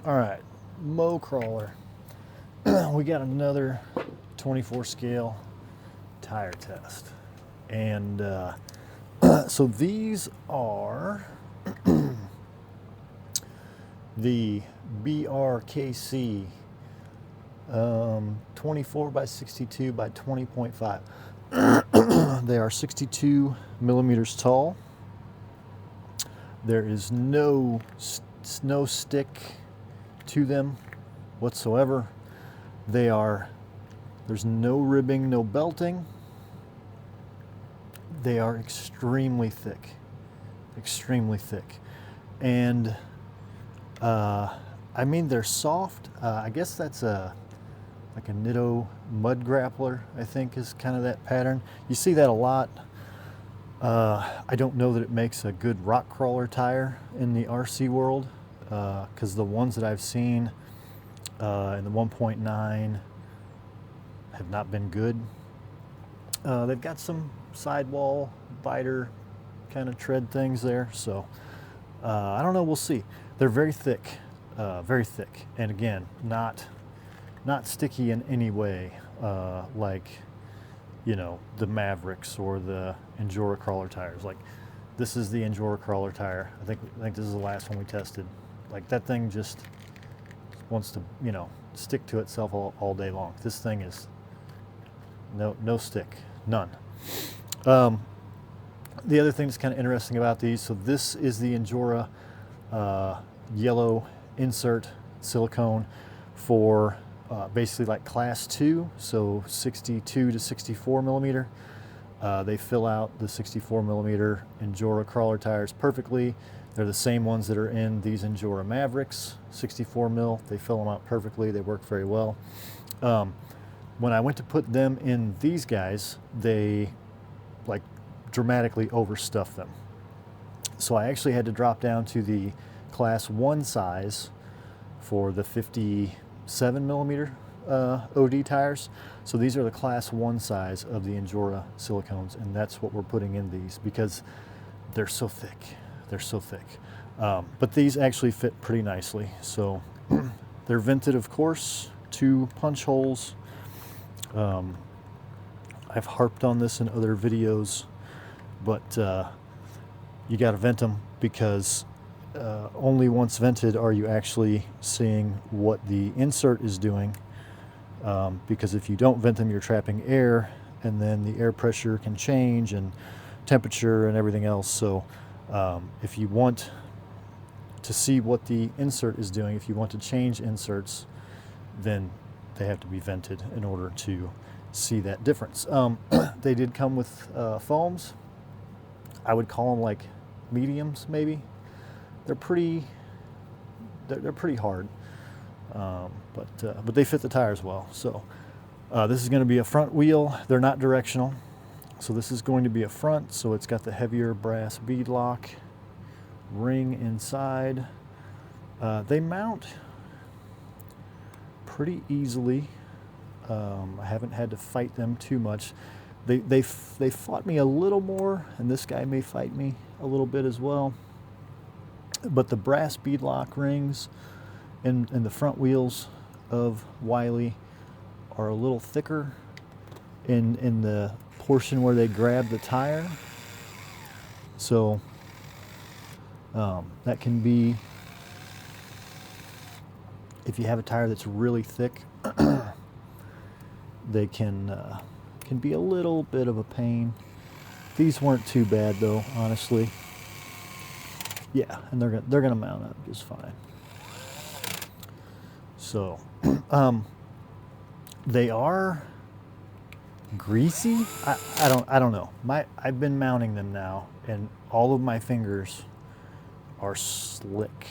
All right, Mo Crawler. We got another 24 scale tire test. And so these are the BRKC 24 by 62 by 20.5. They are 62 millimeters tall. There is no stick to them whatsoever. There's no ribbing, no belting. They are extremely thick, and I mean they're soft. I guess that's like a Nitto Mud Grappler, I think, is kind of that pattern. You see that a lot. I don't know that it makes a good rock crawler tire in the RC world, because the ones that I've seen in the 1.9 have not been good. They've got some sidewall biter kind of tread things there, so I don't know, we'll see. They're very thick, and again, not sticky in any way, like, you know, the Mavericks or the Endura crawler tires. Like, this is the Endura crawler tire. I think this is the last one we tested. Like, that thing just wants to, you know, stick to itself all day long. This thing is no stick, none. The other thing that's kind of interesting about these, so this is the Endura yellow insert silicone for basically like class 2, so 62 to 64 millimeter. They fill out the 64 millimeter Endura crawler tires perfectly. They're the same ones that are in these Endura Mavericks, 64 mil. They fill them out perfectly. They work very well. When I went to put them in these guys, they like dramatically overstuffed them. So I actually had to drop down to the class 1 size for the 57 millimeter OD tires. So these are the class 1 size of the Endura silicones, and that's what we're putting in these because they're so thick. They're so thick. But these actually fit pretty nicely. So they're vented, of course, 2 punch holes. I've harped on this in other videos, but you got to vent them because only once vented are you actually seeing what the insert is doing. Because if you don't vent them, you're trapping air, and then the air pressure can change and temperature and everything else. So if you want to see what the insert is doing, if you want to change inserts, then they have to be vented in order to see that difference. They did come with foams. I would call them like mediums, maybe. They're pretty hard, but they fit the tires well. So this is going to be a front wheel. They're not directional, so this is going to be a front. So it's got the heavier brass bead lock ring inside. They mount pretty easily. I haven't had to fight them too much. They fought me a little more, and this guy may fight me a little bit as well. But the brass beadlock rings in the front wheels of Wiley are a little thicker in the portion where they grab the tire. So that can be, if you have a tire that's really thick, they can be a little bit of a pain. These weren't too bad though, honestly. Yeah, and they're gonna mount up just fine. So they are greasy. I don't know. I've been mounting them now, and all of my fingers are slick,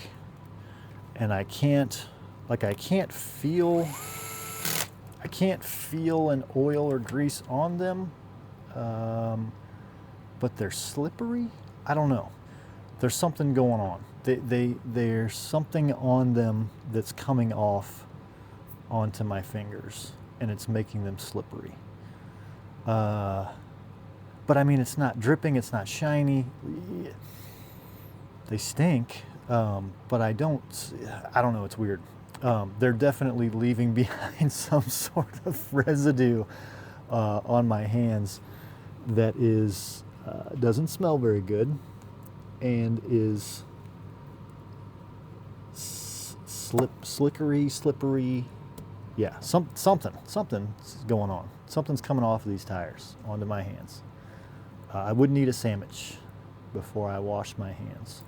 and I can't feel an oil or grease on them, but they're slippery. I don't know. There's something going on. There's something on them that's coming off onto my fingers, and it's making them slippery. But I mean, it's not dripping, it's not shiny. They stink. but I don't know, it's weird. They're definitely leaving behind some sort of residue on my hands that is doesn't smell very good and is slippery. Yeah, something's going on. Something's coming off of these tires onto my hands. I would need a sandwich before I wash my hands.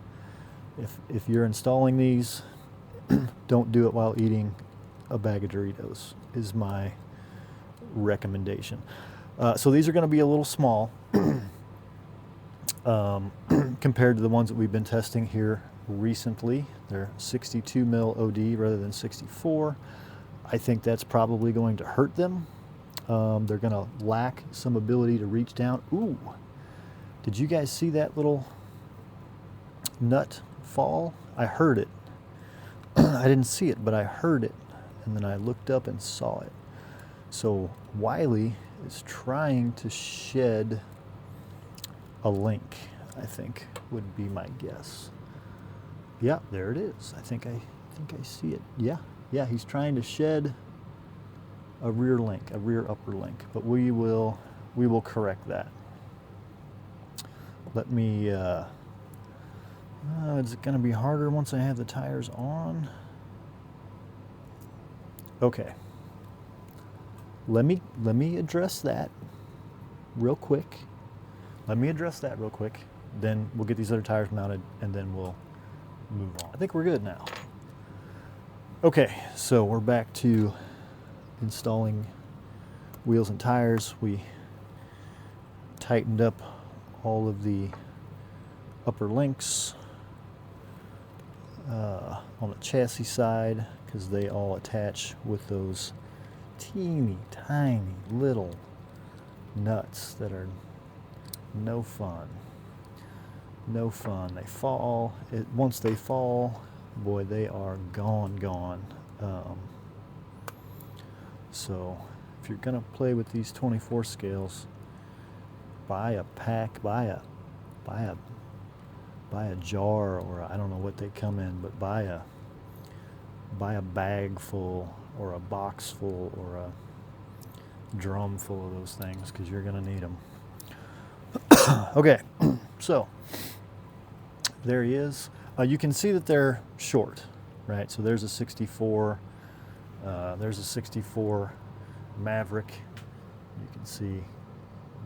If you're installing these, don't do it while eating a bag of Doritos, is my recommendation. So these are going to be a little small compared to the ones that we've been testing here recently. They're 62 mil OD rather than 64. I think that's probably going to hurt them. They're going to lack some ability to reach down. Ooh, did you guys see that little nut fall? I heard it. I didn't see it, but I heard it. And then I looked up and saw it. So Wiley is trying to shed a link, I think would be my guess. Yeah, there it is. I think I see it. Yeah, he's trying to shed a rear link, a rear upper link, but we will correct that. Let me is it going to be harder once I have the tires on? Okay. Let me address that real quick. Then we'll get these other tires mounted and then we'll move on. I think we're good now. Okay, so we're back to installing wheels and tires. We tightened up all of the upper links on the chassis side because they all attach with those teeny tiny little nuts that are no fun. They fall. Once they fall, boy, they are gone. So if you're gonna play with these 24 scales, buy a pack, buy a jar, or I don't know what they come in, but buy a bag full or a box full or a drum full of those things because you're gonna need them. Okay, so there he is. You can see that they're short, right? So there's a 64. There's a 64 Maverick. You can see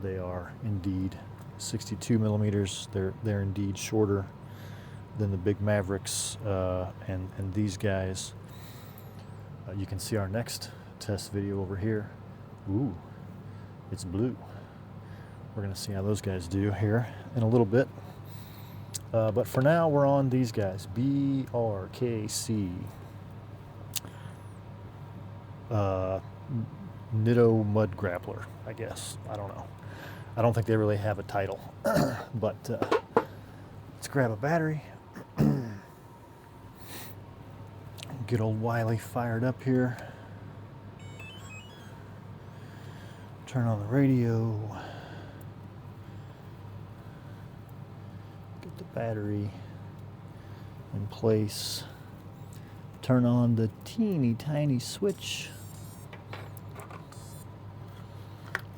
they are indeed 62 millimeters. They're indeed shorter than the big Mavericks and these guys. You can see our next test video over here. Ooh, it's blue. We're gonna see how those guys do here in a little bit. But for now, we're on these guys, BRKRC Nitto Mud Grappler, I guess. I don't know. I don't think they really have a title. But let's grab a battery. Get old Wiley fired up here. Turn on the radio. Get the battery in place. Turn on the teeny tiny switch.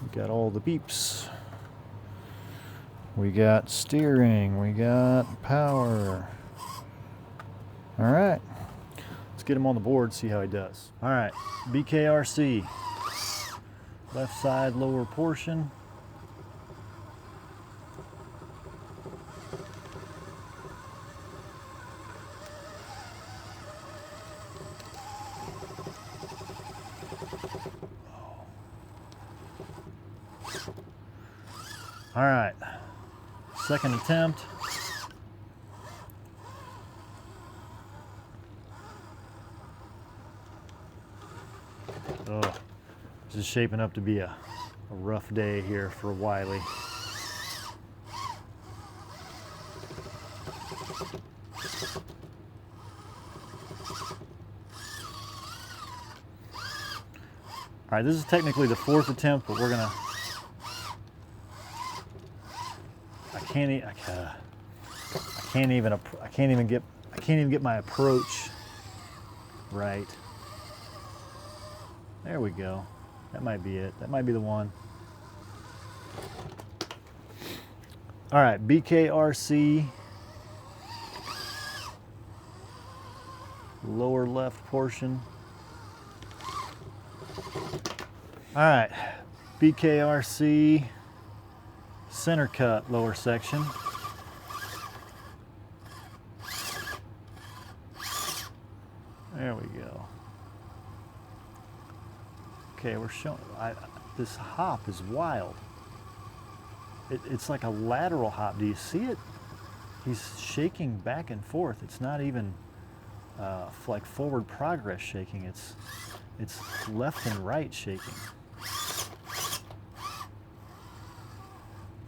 We got all the beeps. We got steering. We got power. All right. Let's get him on the board, see how he does. All right, BKRC. Left side lower portion. All right, second attempt. Oh, this is shaping up to be a rough day here for Wiley. All right, this is technically the fourth attempt, but we're gonna. I can't can't even get my approach right. There we go. That might be it. That might be the one. All right, BKRC. Lower left portion. All right, BKRC center cut lower section. There we go. Okay, we're showing, this hop is wild. It's like a lateral hop. Do you see it? He's shaking back and forth. It's not even like forward progress shaking. It's left and right shaking.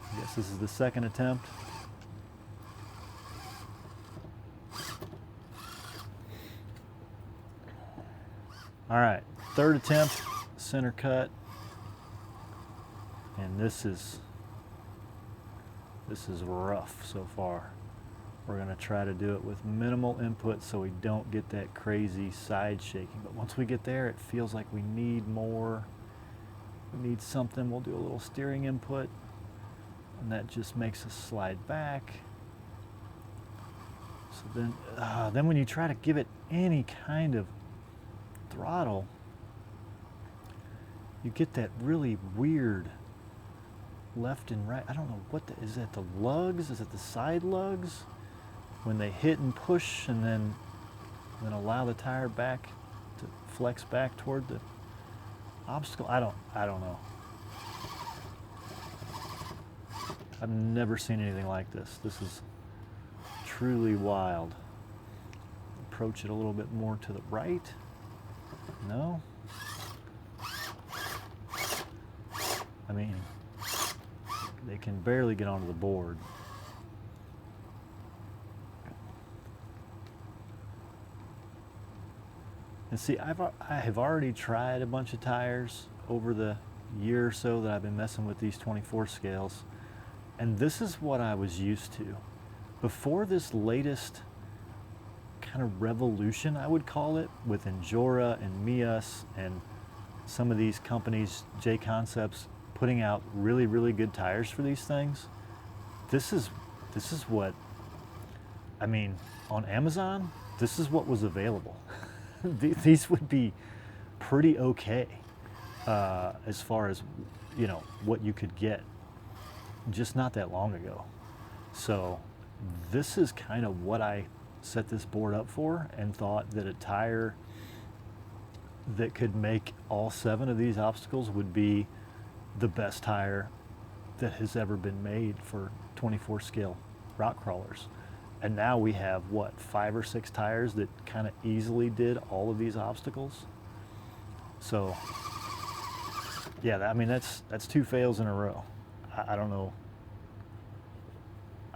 I guess this is the second attempt. All right, third attempt, center cut, and this is rough so far. We're gonna try to do it with minimal input so we don't get that crazy side shaking. But once we get there, it feels like we need more. We need something. We'll do a little steering input, and that just makes us slide back. So then when you try to give it any kind of throttle, you get that really weird left and right. I don't know what is that, the lugs? Is it the side lugs? When they hit and push and then allow the tire back to flex back toward the obstacle. I don't know. I've never seen anything like this. This is truly wild. Approach it a little bit more to the right. No? I mean, they can barely get onto the board. And see, I have already tried a bunch of tires over the year or so that I've been messing with these 24 scales, and this is what I was used to. Before this latest kind of revolution, I would call it, with Injora and Mias and some of these companies, J Concepts, putting out really, really good tires for these things. This is what, I mean, on Amazon, this is what was available. These would be pretty okay as far as, you know, what you could get just not that long ago. So this is kind of what I set this board up for, and thought that a tire that could make all 7 of these obstacles would be the best tire that has ever been made for 24 scale rock crawlers. And now we have, what, 5 or 6 tires that kind of easily did all of these obstacles. So, yeah, I mean, that's 2 fails in a row. I don't know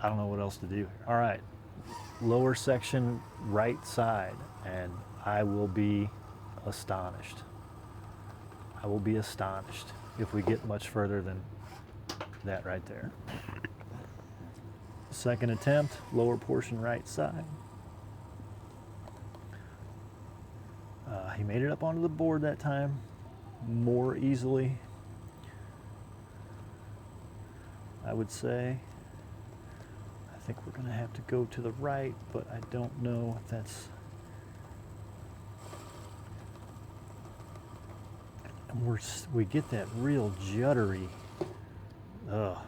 what else to do here. All right, lower section, right side, and I will be astonished. I will be astonished if we get much further than that right there. Second attempt, lower portion right side. He made it up onto the board that time more easily, I would say. I think we're going to have to go to the right, but I don't know if that's... And we get that real juddery. Ugh.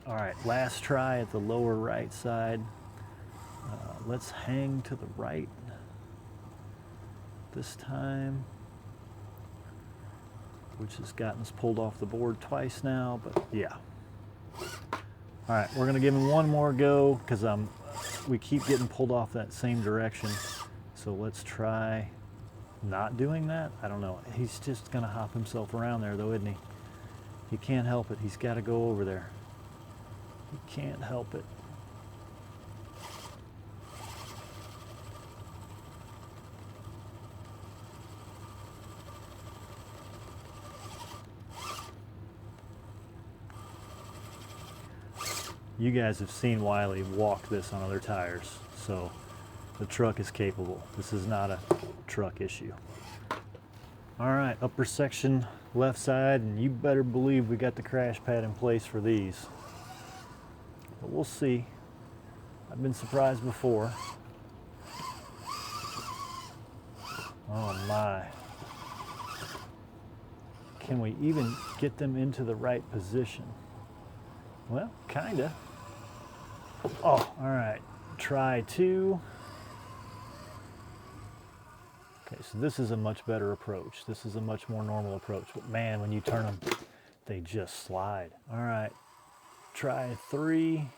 All right, last try at the lower right side. Let's hang to the right this time, which has gotten us pulled off the board twice now, but yeah. All right, we're gonna give him one more go because we keep getting pulled off that same direction. So let's try not doing that. I don't know. He's just gonna hop himself around there though, isn't he? He can't help it. He's gotta go over there. He can't help it. You guys have seen Wiley walk this on other tires, so the truck is capable. This is not a truck issue. All right, upper section left side, and you better believe we got the crash pad in place for these. But we'll see. I've been surprised before. Oh my. Can we even get them into the right position? Well, kinda. Oh, all right. Try 2. Okay, so this is a much better approach. This is a much more normal approach. But man, when you turn them, they just slide. All right, try 3.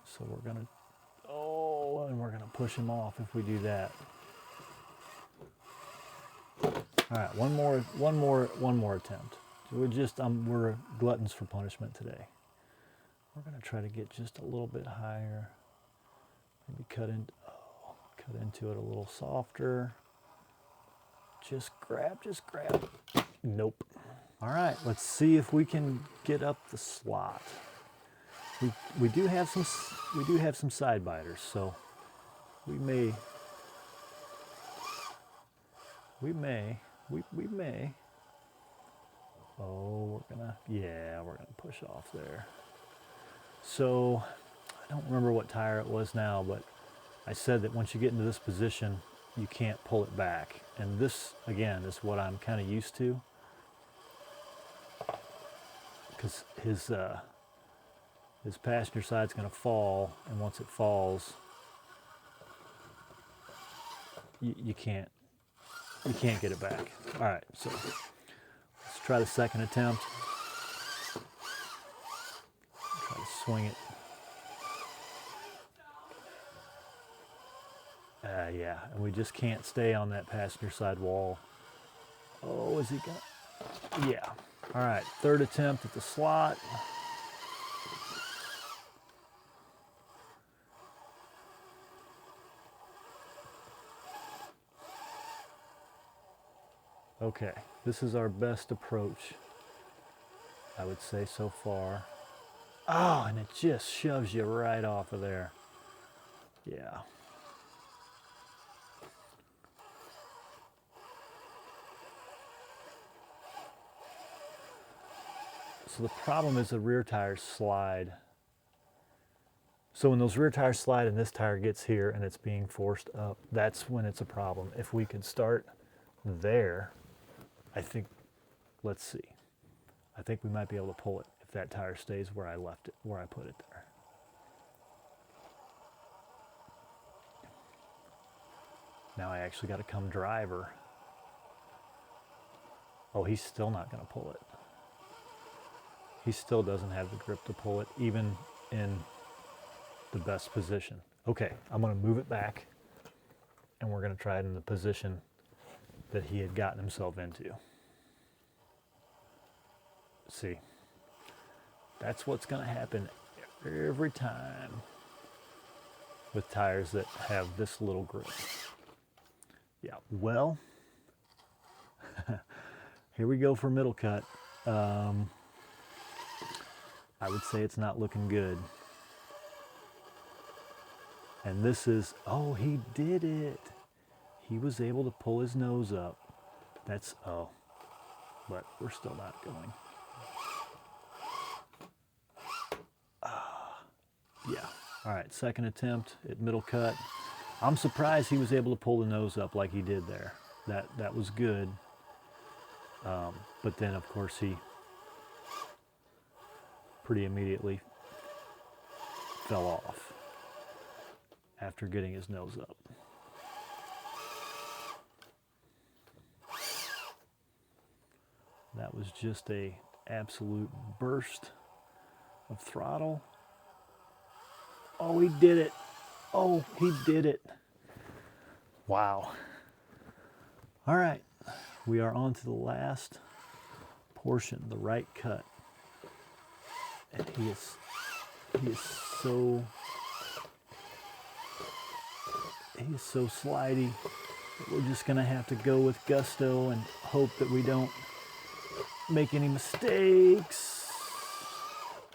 So we're gonna, oh, and we're gonna push them off if we do that. All right, one more attempt. So we're gluttons for punishment today. We're gonna try to get just a little bit higher. Maybe cut into it a little softer. Just grab. Nope. All right, let's see if we can get up the slot. We do have some side biters, so we may. Oh, we're gonna push off there. So I don't remember what tire it was now, but I said that once you get into this position, you can't pull it back. And this, again, is what I'm kind of used to. Because his passenger side's going to fall, and once it falls, you can't get it back. All right, so let's try the second attempt. Try to swing it. Yeah, and we just can't stay on that passenger side wall. Oh, is he gonna? Yeah. All right, third attempt at the slot. Okay, this is our best approach, I would say so far. Oh, and it just shoves you right off of there. Yeah. So the problem is the rear tires slide. So when those rear tires slide and this tire gets here and it's being forced up, that's when it's a problem. If we could start there, I think, let's see. I think we might be able to pull it if that tire stays where I left it, where I put it there. Now I actually got to come driver. Oh, he's still not going to pull it. He still doesn't have the grip to pull it, even in the best position. Okay, I'm going to move it back, and we're going to try it in the position that he had gotten himself into. See, that's what's going to happen every time with tires that have this little grip. Yeah, well, here we go for middle cut. I would say it's not looking good. And this is, oh, he did it. He was able to pull his nose up. That's, oh, but we're still not going. Yeah, all right, second attempt at middle cut. I'm surprised he was able to pull the nose up like he did there. That was good. But then, of course, he pretty immediately fell off after getting his nose up. That was just a absolute burst of throttle. Oh, he did it. Oh, he did it. Wow. All right, we are on to the last portion, the right cut. And he is so slidey that we're just gonna have to go with gusto and hope that we don't make any mistakes.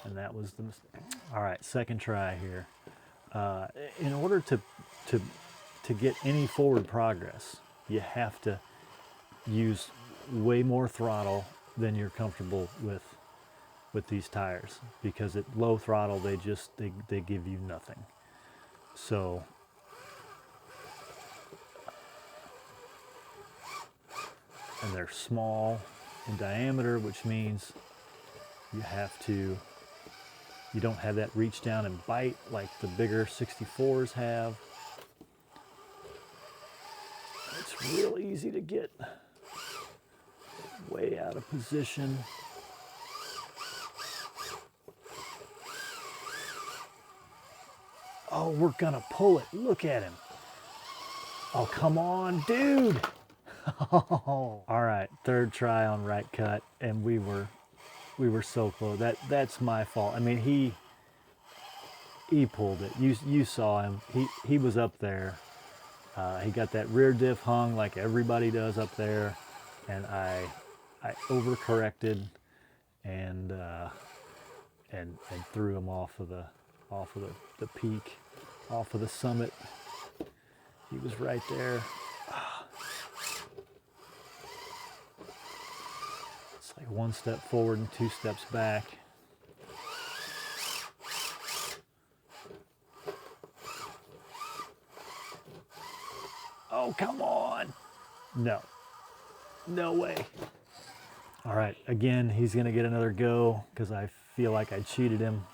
And that was the mistake. All right, second try here. In order to to get any forward progress, you have to use way more throttle than you're comfortable with these tires, because at low throttle they give you nothing. So and they're small in diameter, which means you don't have that reach down and bite like the bigger 64s have. It's real easy to get way out of position. Oh, we're gonna pull it. Look at him. Oh, come on, dude. Oh. All right, third try on right cut, and we were so close. That's my fault. I mean, he pulled it. You saw him. He was up there. He got that rear diff hung like everybody does up there, and I overcorrected and threw him off of the peak, off of the summit. He was right there. It's like one step forward and two steps back. Oh, come on. No. No way. All right, again, he's gonna get another go because I feel like I cheated him.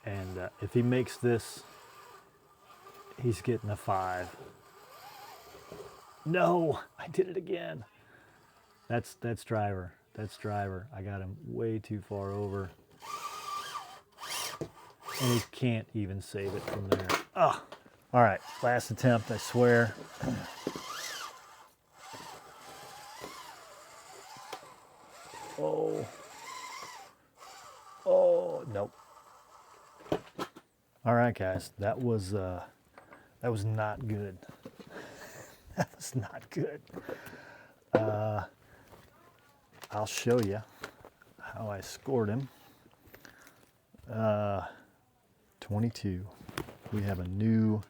And if he makes this, he's getting a 5. No, I did it again. That's driver. That's driver. I got him way too far over. And he can't even save it from there. Oh. All right, last attempt, I swear. Oh. Oh, nope. All right, guys, that was not good. That was not good. I'll show you how I scored him. 22. We have a new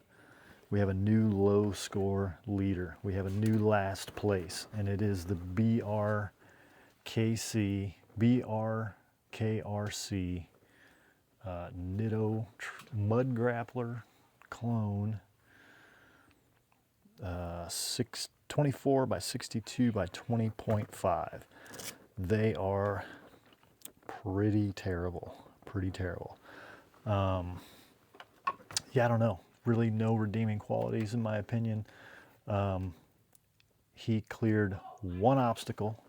low score leader. We have a new last place, and it is the BRKRC Nitto Mud Grappler clone. 624 by 62 by 20.5. They are pretty terrible. Yeah, I don't know. Really no redeeming qualities in my opinion. He cleared one obstacle,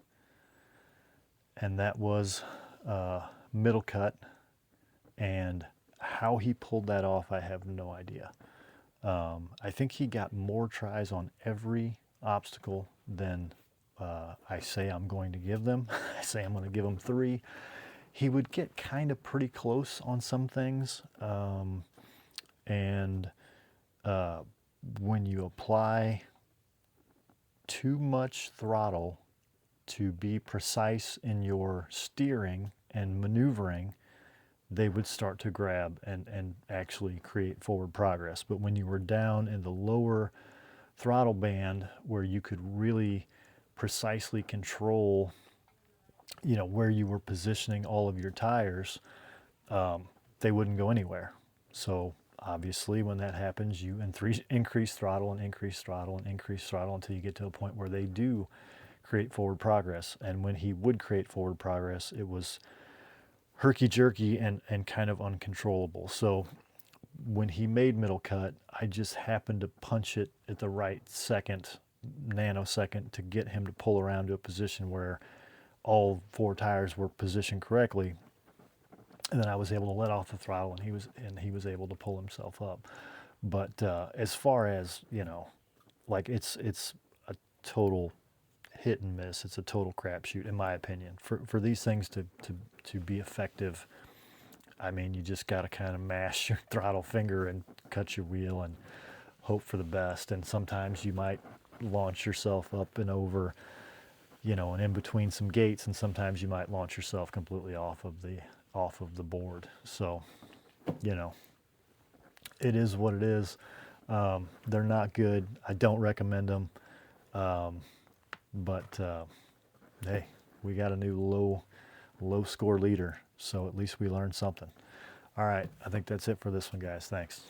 and that was middle cut, and how he pulled that off, I have no idea. I think he got more tries on every obstacle than I say I'm going to give them. I say I'm going to give him 3. He would get kind of pretty close on some things, and when you apply too much throttle to be precise in your steering and maneuvering, they would start to grab and actually create forward progress. But when you were down in the lower throttle band where you could really precisely control, you know, where you were positioning all of your tires, they wouldn't go anywhere. So obviously when that happens, you increase throttle and increase throttle and increase throttle until you get to a point where they do create forward progress. And when he would create forward progress, it was herky-jerky and kind of uncontrollable. So when he made middle cut, I just happened to punch it at the right nanosecond to get him to pull around to a position where all 4 tires were positioned correctly, and then I was able to let off the throttle, and he was able to pull himself up. But as far as, you know, like it's a total hit and miss. It's a total crapshoot, in my opinion. For these things to be effective, I mean, you just got to kind of mash your throttle finger and cut your wheel and hope for the best. And sometimes you might launch yourself up and over, you know, and in between some gates, and sometimes you might launch yourself completely off of the off of the board. So, you know, it is what it is. They're not good. I don't recommend them. But hey, we got a new low score leader, so at least we learned something. All right, I think that's it for this one, guys. Thanks.